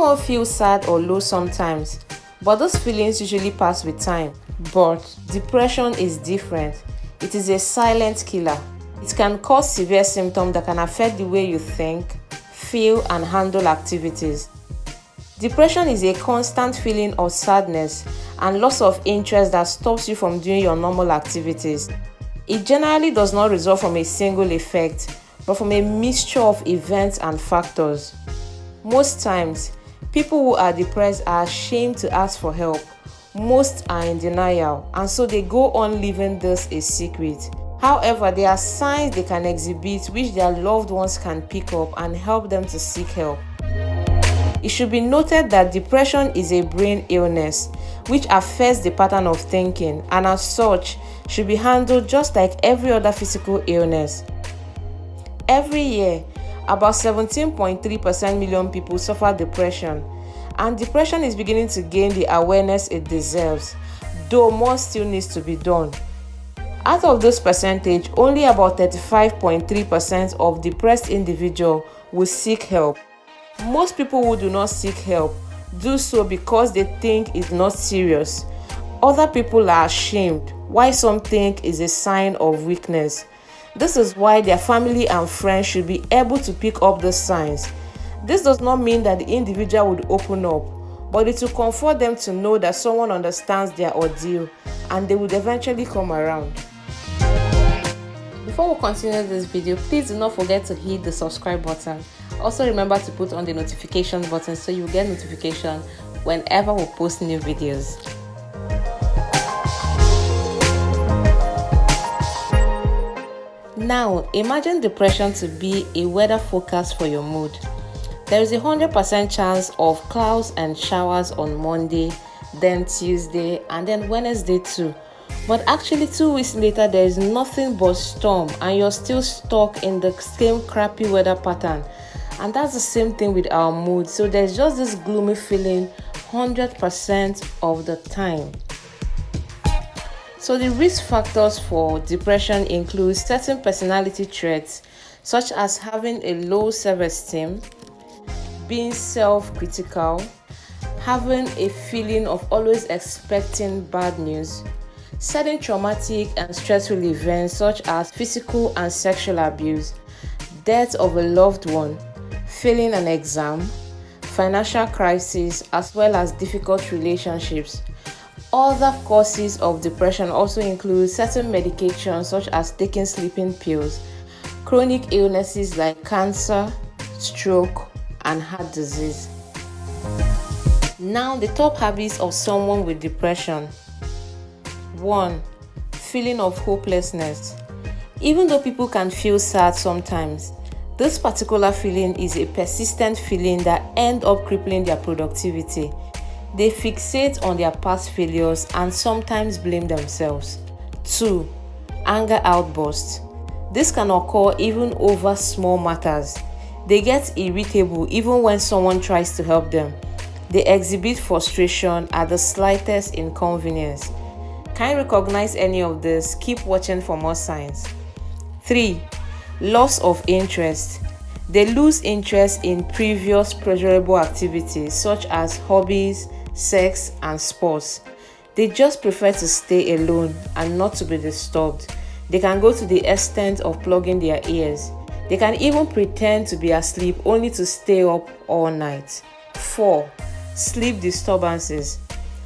Everyone feels sad or low sometimes, but those feelings usually pass with time. But depression is different. It is a silent killer. It can cause severe symptoms that can affect the way you think, feel, and handle activities. Depression is a constant feeling of sadness and loss of interest that stops you from doing your normal activities. It generally does not result from a single effect, but from a mixture of events and factors. Most times, people who are depressed are ashamed to ask for help. Most are in denial, and so they go on leaving this a secret. However, there are signs they can exhibit which their loved ones can pick up and help them to seek help. It should be noted that depression is a brain illness which affects the pattern of thinking, and as such should be handled just like every other physical illness. Every year, about 17.3% million people suffer depression, and depression is beginning to gain the awareness it deserves, though more still needs to be done. Out of this percentage, only about 35.3% of depressed individuals will seek help. Most people who do not seek help do so because they think it's not serious. Other people are ashamed, while some think it's a sign of weakness. This is why their family and friends should be able to pick up the signs. This does not mean that the individual would open up, but it will comfort them to know that someone understands their ordeal and they would eventually come around. Before we continue this video, please do not forget to hit the subscribe button. Also remember to put on the notification button so you get notification whenever we post new videos. Now, imagine depression to be a weather forecast for your mood. There is a 100% chance of clouds and showers on Monday, then Tuesday, and then Wednesday too. But actually 2 weeks later, there is nothing but storm and you're still stuck in the same crappy weather pattern. And that's the same thing with our mood. So there's just this gloomy feeling 100% of the time. So the risk factors for depression include certain personality traits such as having a low self-esteem, being self-critical, having a feeling of always expecting bad news, certain traumatic and stressful events such as physical and sexual abuse, death of a loved one, failing an exam, financial crisis, as well as difficult relationships. Other causes of depression also include certain medications such as taking sleeping pills, chronic illnesses like cancer, stroke, and heart disease. Now, the top habits of someone with depression. 1. Feeling of hopelessness. Even though people can feel sad sometimes, this particular feeling is a persistent feeling that ends up crippling their productivity. They fixate on their past failures and sometimes blame themselves. 2. Anger outbursts. This can occur even over small matters. They get irritable even when someone tries to help them. They exhibit frustration at the slightest inconvenience. Can you recognize any of this? Keep watching for more signs. 3. Loss of interest. They lose interest in previous pleasurable activities such as hobbies, sex, and sports. They just prefer to stay alone and not to be disturbed. They can go to the extent of plugging their ears. They can even pretend to be asleep only to stay up all night. 4. Sleep disturbances.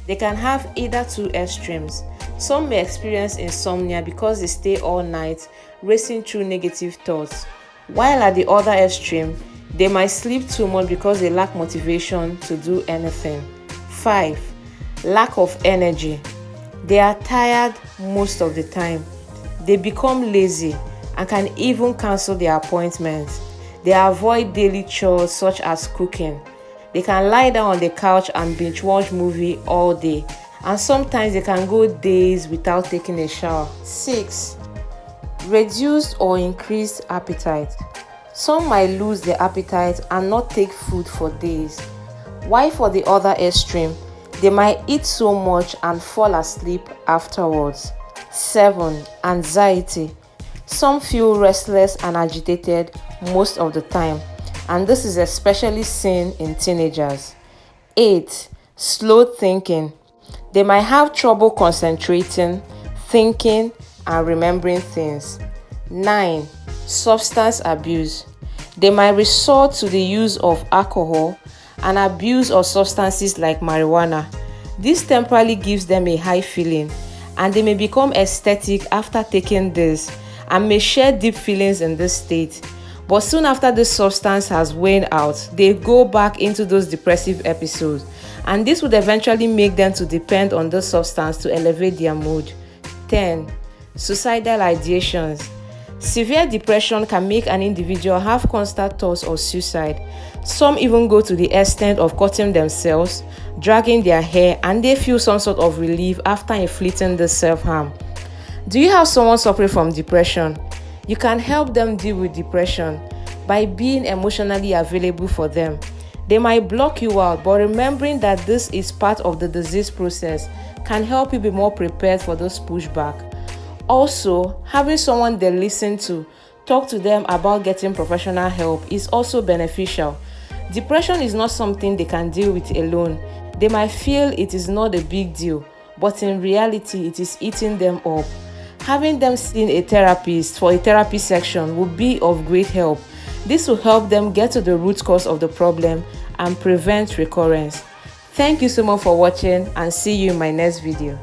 They can have either two extremes. Some may experience insomnia because they stay all night racing through negative thoughts, while at the other extreme, they might sleep too much because they lack motivation to do anything. 5. Lack of energy. They are tired most of the time. They become lazy and can even cancel their appointments. They avoid daily chores such as cooking. They can lie down on the couch and binge watch movie all day, and sometimes they can go days without taking a shower. 6. Reduced or increased appetite. Some might lose their appetite and not take food for days, while for the other extreme, they might eat so much and fall asleep afterwards. 7. Anxiety. Some feel restless and agitated most of the time, and this is especially seen in teenagers. 8. Slow thinking. They might have trouble concentrating, thinking, and remembering things. 9. Substance abuse. They might resort to the use of alcohol and abuse of substances like marijuana. This temporarily gives them a high feeling, and they may become ecstatic after taking this and may share deep feelings in this state. But soon after this substance has worn out, they go back into those depressive episodes, and this would eventually make them to depend on the substance to elevate their mood. 10. Suicidal ideations. Severe depression can make an individual have constant thoughts of suicide. Some even go to the extent of cutting themselves, dragging their hair, and they feel some sort of relief after inflicting this self-harm. Do you have someone suffering from depression? You can help them deal with depression by being emotionally available for them. They might block you out, but remembering that this is part of the disease process can help you be more prepared for those pushback. Also, having someone they listen to, talk to them about getting professional help is also beneficial. Depression is not something they can deal with alone. They might feel it is not a big deal, but in reality, it is eating them up. Having them see a therapist for a therapy section will be of great help. This will help them get to the root cause of the problem and prevent recurrence. Thank you so much for watching, and see you in my next video.